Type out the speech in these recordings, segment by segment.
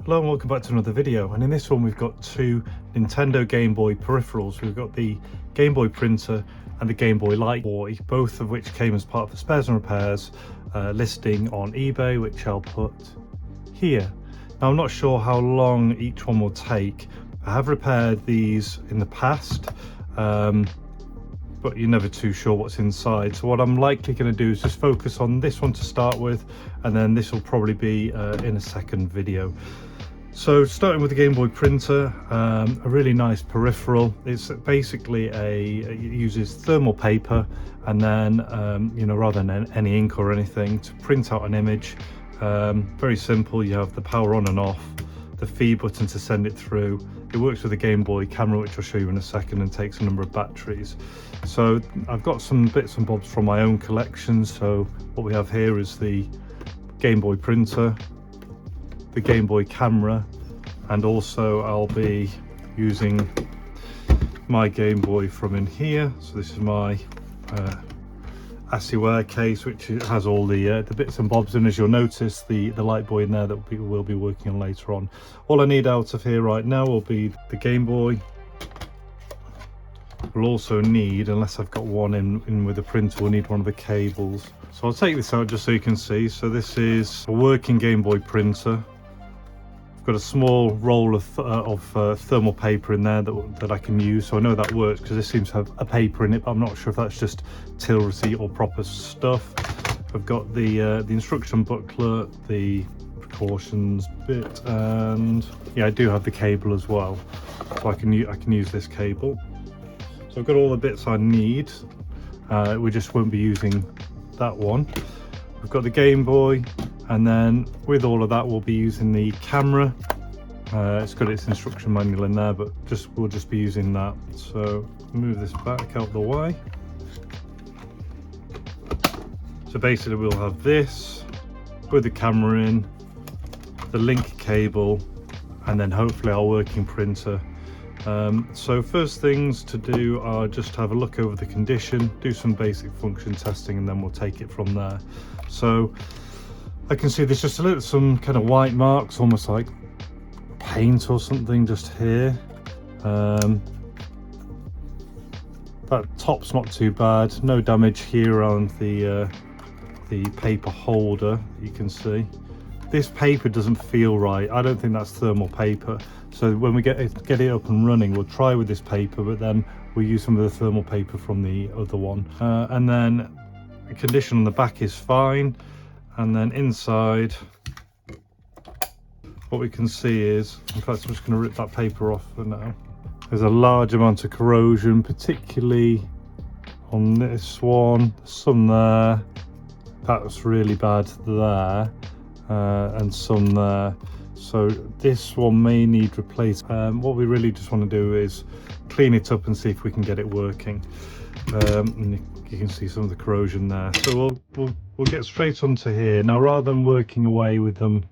Hello and welcome back to another video, and in this one we've got two Nintendo Game Boy peripherals. We've got the Game Boy printer and the Game Boy Light Boy, both of which came as part of the spares and repairs listing on eBay, which I'll put here. Now I'm not sure how long each one will take. I have repaired these in the past, but you're never too sure what's inside. So what I'm likely going to do is just focus on this one to start with, and then this will probably be in a second video. So starting with the Game Boy printer, a really nice peripheral. It's basically it uses thermal paper, and then rather than any ink or anything, to print out an image. Very simple. You have the power on and off, the feed button to send it through. It works with the Game Boy camera, which I'll show you in a second, and takes a number of batteries. So I've got some bits and bobs from my own collection. So what we have here is the Game Boy printer, the Game Boy camera, and also I'll be using my Game Boy from in here. So this is my Asiware case, which has all the bits and bobs, and as you'll notice, the Light Boy in there that we'll be working on later on. All I need out of here right now will be the Game Boy. We'll also need, unless I've got one in with the printer, we'll need one of the cables. So I'll take this out just so you can see. So this is a working Game Boy printer. I've got a small roll of thermal paper in there that I can use, so I know that works because this seems to have a paper in it, but I'm not sure if that's just till receipt or proper stuff. I've got the instruction booklet, the precautions bit, and yeah, I do have the cable as well, so I can use this cable. So I've got all the bits I need. We just won't be using that one. We've got the Game Boy, and then with all of that we'll be using the camera. It's got its instruction manual in there, but we'll just be using that. So move this back out the way. So basically we'll have this with the camera in, the link cable, and then hopefully our working printer. So first things to do are just have a look over the condition, do some basic function testing, and then we'll take it from there. So I can see there's just some kind of white marks, almost like paint or something just here. That top's not too bad. No damage here around the paper holder, you can see. This paper doesn't feel right. I don't think that's thermal paper. So when we get it up and running, we'll try with this paper, but then we'll use some of the thermal paper from the other one. And then the condition on the back is fine. And then inside, what we can see is, in fact, I'm just going to rip that paper off for now. There's a large amount of corrosion, particularly on this one. Some there. That's really bad there. And some there. So this one may need replacement. What we really just want to do is clean it up and see if we can get it working. And you can see some of the corrosion there. So we'll get straight onto here. Now, rather than working away with them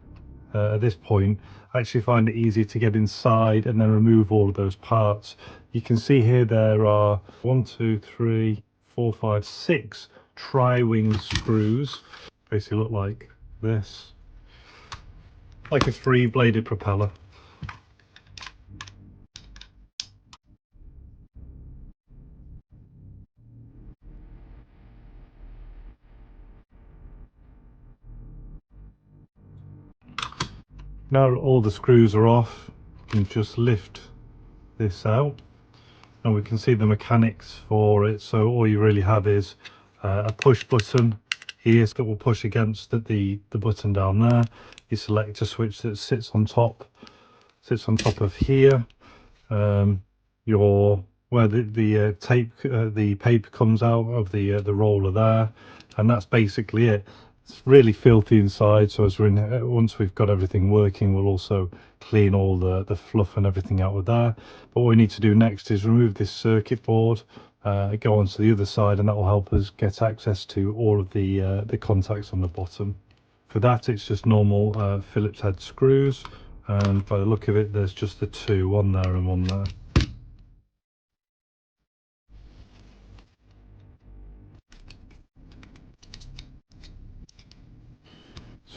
at this point, I actually find it easier to get inside and then remove all of those parts. You can see here there are 1, 2, 3, 4, 5, 6 tri-wing screws. Basically look like this, like a 3-bladed propeller. Now all the screws are off, you can just lift this out and we can see the mechanics for it. So all you really have is a push button here that will push against the button down there. You select a switch that sits on top of here. Where the paper comes out of the roller there, and that's basically it. It's really filthy inside, so once we've got everything working, we'll also clean all the fluff and everything out of there. But what we need to do next is remove this circuit board, go onto the other side, and that will help us get access to all of the contacts on the bottom. For that, it's just normal Phillips head screws, and by the look of it, there's just the two, one there and one there.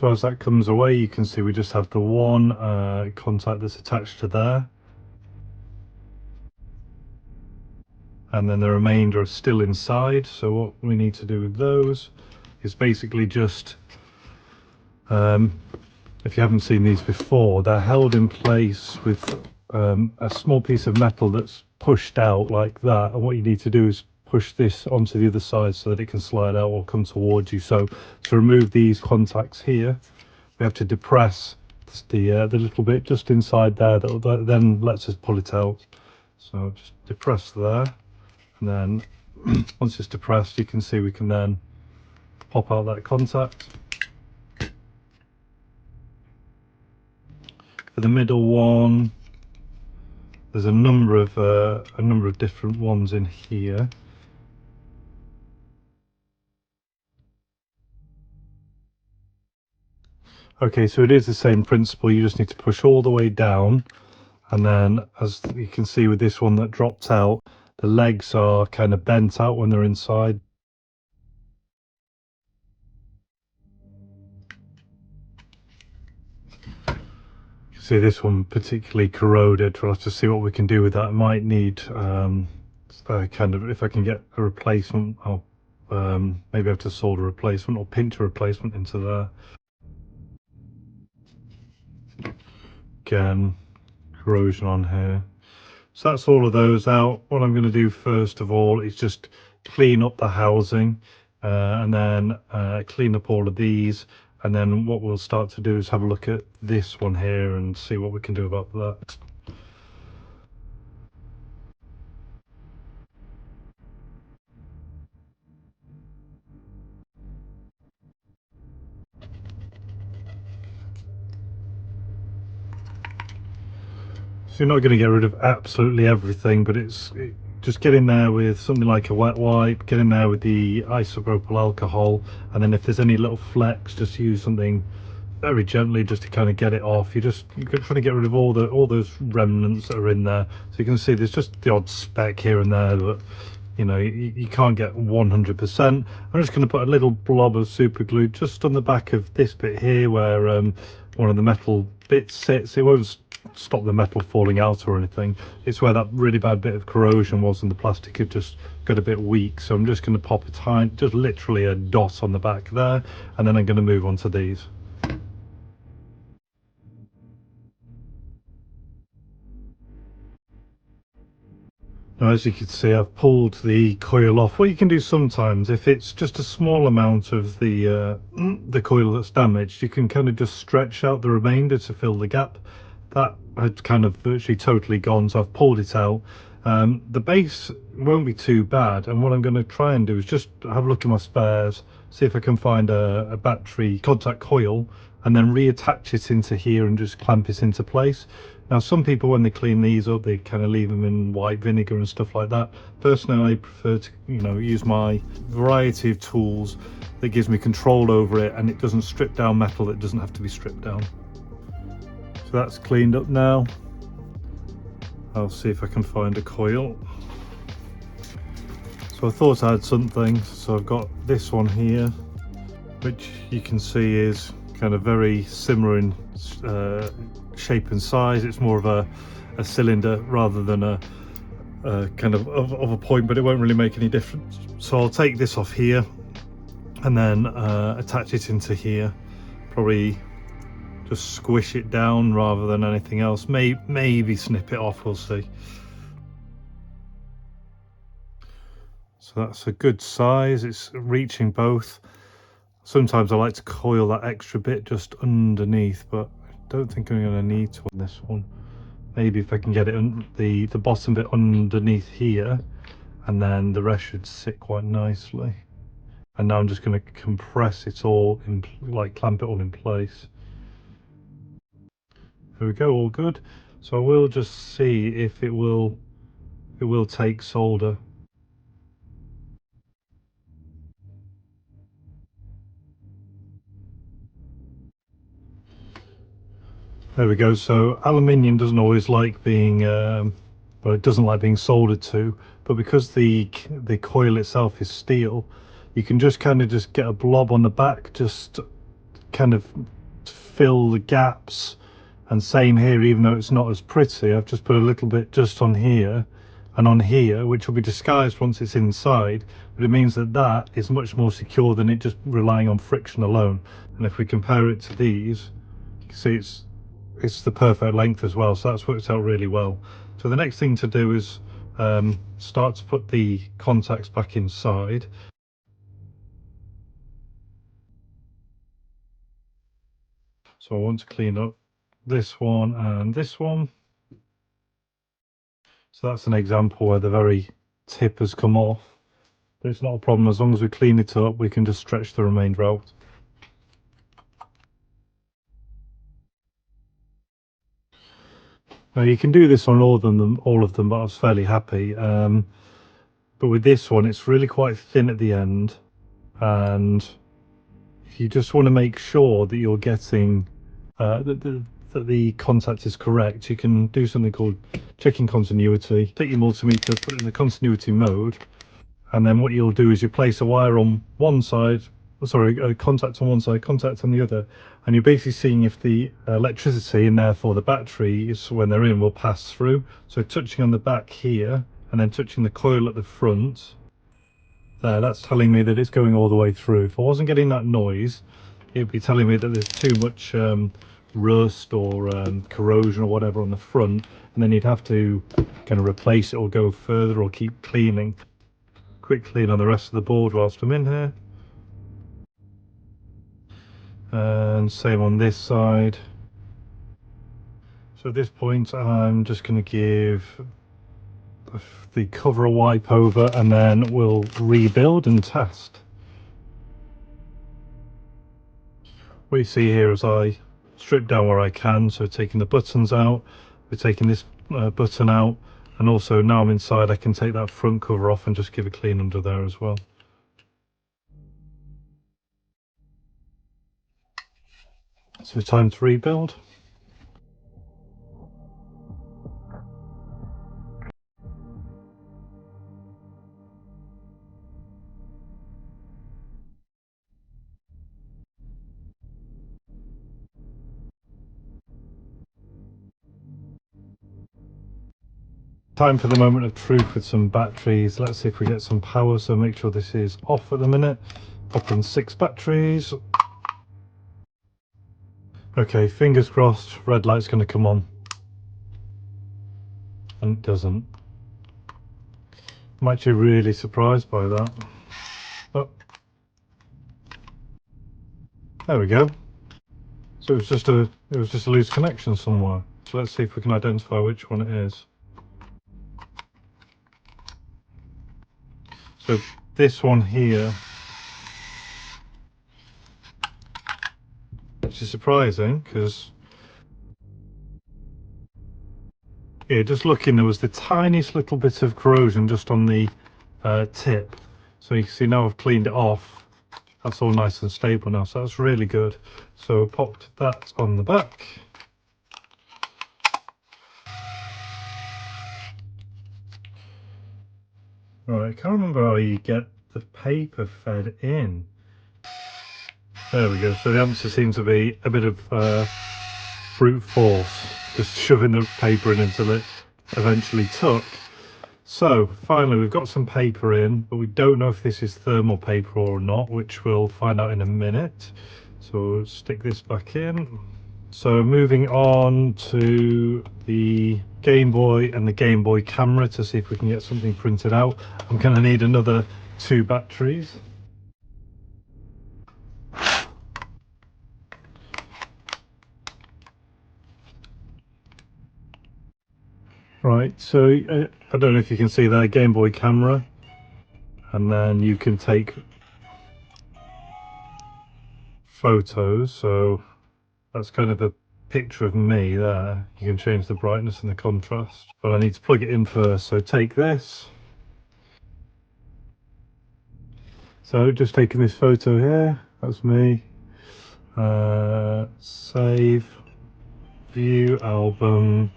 So as that comes away, you can see we just have the one contact that's attached to there, and then the remainder are still inside. So what we need to do with those is basically just, if you haven't seen these before, they're held in place with a small piece of metal that's pushed out like that, and what you need to do is push this onto the other side so that it can slide out or come towards you. So to remove these contacts here, we have to depress the little bit just inside there that then lets us pull it out. So just depress there, and then once it's depressed, you can see we can then pop out that contact. For the middle one, there's a number of different ones in here. Okay, so it is the same principle. You just need to push all the way down, and then as you can see with this one that dropped out, the legs are kind of bent out when they're inside. You can see this one particularly corroded. We'll have to see what we can do with that. I might need kind of, if I can get a replacement, I'll maybe have to solder a replacement or pinch a replacement into there. Again, corrosion on here. So that's all of those out. What I'm going to do first of all is just clean up the housing, and then clean up all of these, and then what we'll start to do is have a look at this one here and see what we can do about that. So you're not going to get rid of absolutely everything, but just get in there with something like a wet wipe, get in there with the isopropyl alcohol, and then if there's any little flecks, just use something very gently just to kind of get it off. You're trying to get rid of all those remnants that are in there. So you can see there's just the odd speck here and there, but you know, you can't get 100%. I'm just going to put a little blob of super glue just on the back of this bit here where one of the metal bits sits. It won't stop the metal falling out or anything. It's where that really bad bit of corrosion was and the plastic had just got a bit weak. So I'm just going to pop a tiny, just literally a dot on the back there, and then I'm going to move on to these. Now, as you can see, I've pulled the coil off. What you can do sometimes, if it's just a small amount of the coil that's damaged, you can kind of just stretch out the remainder to fill the gap. That had kind of virtually totally gone, so I've pulled it out. The base won't be too bad, and what I'm going to try and do is just have a look at my spares, see if I can find a battery contact coil, and then reattach it into here and just clamp it into place. Now, some people, when they clean these up, they kind of leave them in white vinegar and stuff like that. Personally, I prefer to, you know, use my variety of tools that gives me control over it, and it doesn't strip down metal that doesn't have to be stripped down. So that's cleaned up now. I'll see if I can find a coil. So I thought I had something, so I've got this one here, which you can see is kind of very similar in shape and size. It's more of a cylinder rather than a kind of a point, but it won't really make any difference. So I'll take this off here and then attach it into here. Probably just squish it down rather than anything else. Maybe snip it off, we'll see. So that's a good size, it's reaching both. Sometimes I like to coil that extra bit just underneath, but I don't think I'm going to need to on this one. Maybe if I can get it the bottom bit underneath here, and then the rest should sit quite nicely. And now I'm just going to compress it all in, like clamp it all in place. There we go, all good. So I will just see if it will take solder. There we go. So aluminium doesn't always like being well, it doesn't like being soldered to, but because the coil itself is steel, you can just kind of just get a blob on the back, just kind of fill the gaps. And same here, even though it's not as pretty, I've just put a little bit just on here and on here, which will be disguised once it's inside, but it means that that is much more secure than it just relying on friction alone. And if we compare it to these, you can see it's the perfect length as well, so that's worked out really well. So the next thing to do is start to put the contacts back inside. So I want to clean up this one and this one. So that's an example where the very tip has come off, but it's not a problem. As long as we clean it up, we can just stretch the remainder out. Now you can do this on all of them, but I was fairly happy. But with this one, it's really quite thin at the end, and if you just want to make sure that you're getting that the contact is correct, you can do something called checking continuity. Take your multimeter, put it in the continuity mode, and then what you'll do is you place a wire on one side, sorry, a contact on one side, contact on the other, and you're basically seeing if the electricity and therefore the batteries, when they're in, will pass through. So touching on the back here and then touching the coil at the front there, that's telling me that it's going all the way through. If I wasn't getting that noise, it'd be telling me that there's too much rust or corrosion or whatever on the front, and then you'd have to kind of replace it or go further or keep cleaning. Quick clean on the rest of the board whilst I'm in here, and same on this side. So at this point I'm just going to give the cover a wipe over, and then we'll rebuild and test. What you see here is I strip down where I can, so taking the buttons out, we're taking this button out, and also now I'm inside I can take that front cover off and just give a clean under there as well. So time to rebuild. Time for the moment of truth with some batteries. Let's see if we get some power. So make sure this is off at the minute. Pop in 6 batteries. Okay, fingers crossed, red light's going to come on. And it doesn't. I'm actually really surprised by that. Oh, there we go. So it was just a loose connection somewhere. So let's see if we can identify which one it is. So this one here, which is surprising because yeah, just looking, there was the tiniest little bit of corrosion just on the tip. So you can see now I've cleaned it off. That's all nice and stable now, so that's really good. So popped that on the back. Right, I can't remember how you get the paper fed in. There we go. So the answer seems to be a bit of brute force, just shoving the paper in until it eventually took. So finally we've got some paper in, but we don't know if this is thermal paper or not, which we'll find out in a minute. So we'll stick this back in. So moving on to the Game Boy and the Game Boy camera to see if we can get something printed out. I'm going to need another 2 batteries. Right, so I don't know if you can see that Game Boy camera, and then you can take photos. So that's kind of a picture of me there. You can change the brightness and the contrast, but I need to plug it in first. So take this. So just taking this photo here, that's me. Save, view album.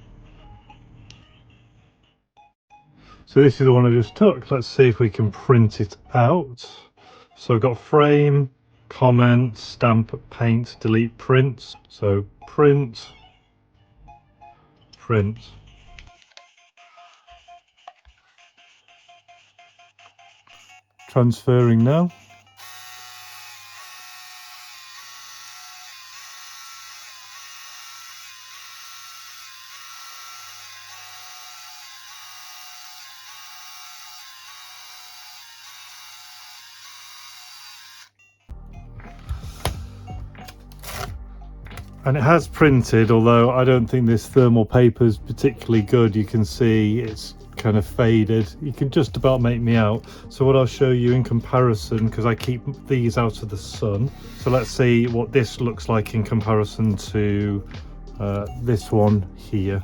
So this is the one I just took. Let's see if we can print it out. So I've got frame, comment, stamp, paint, delete, print. So print, print. Transferring now. And it has printed, although I don't think this thermal paper is particularly good. You can see it's kind of faded. You can just about make me out. So what I'll show you in comparison, because I keep these out of the sun. So let's see what this looks like in comparison to this one here.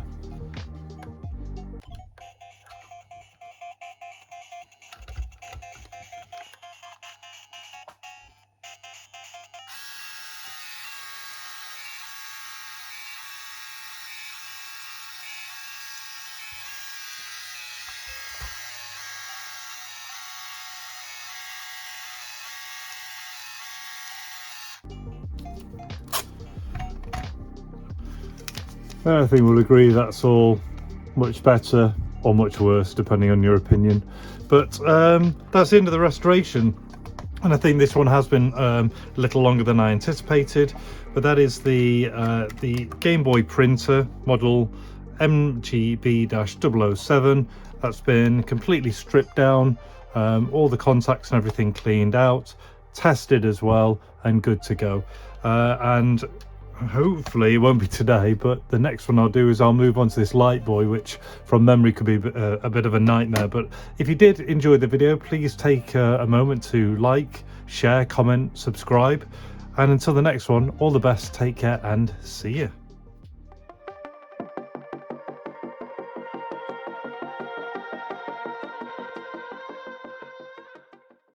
I think we'll agree that's all much better or much worse, depending on your opinion. But that's the end of the restoration. And I think this one has been a little longer than I anticipated. But that is the Game Boy printer model MGB-007. That's been completely stripped down, all the contacts and everything cleaned out, tested as well, and good to go. And hopefully it won't be today, but the next one I'll do is I'll move on to this Light Boy, which from memory could be a bit of a nightmare. But if you did enjoy the video, please take a moment to like, share, comment, subscribe, and until the next one, all the best, take care and see you.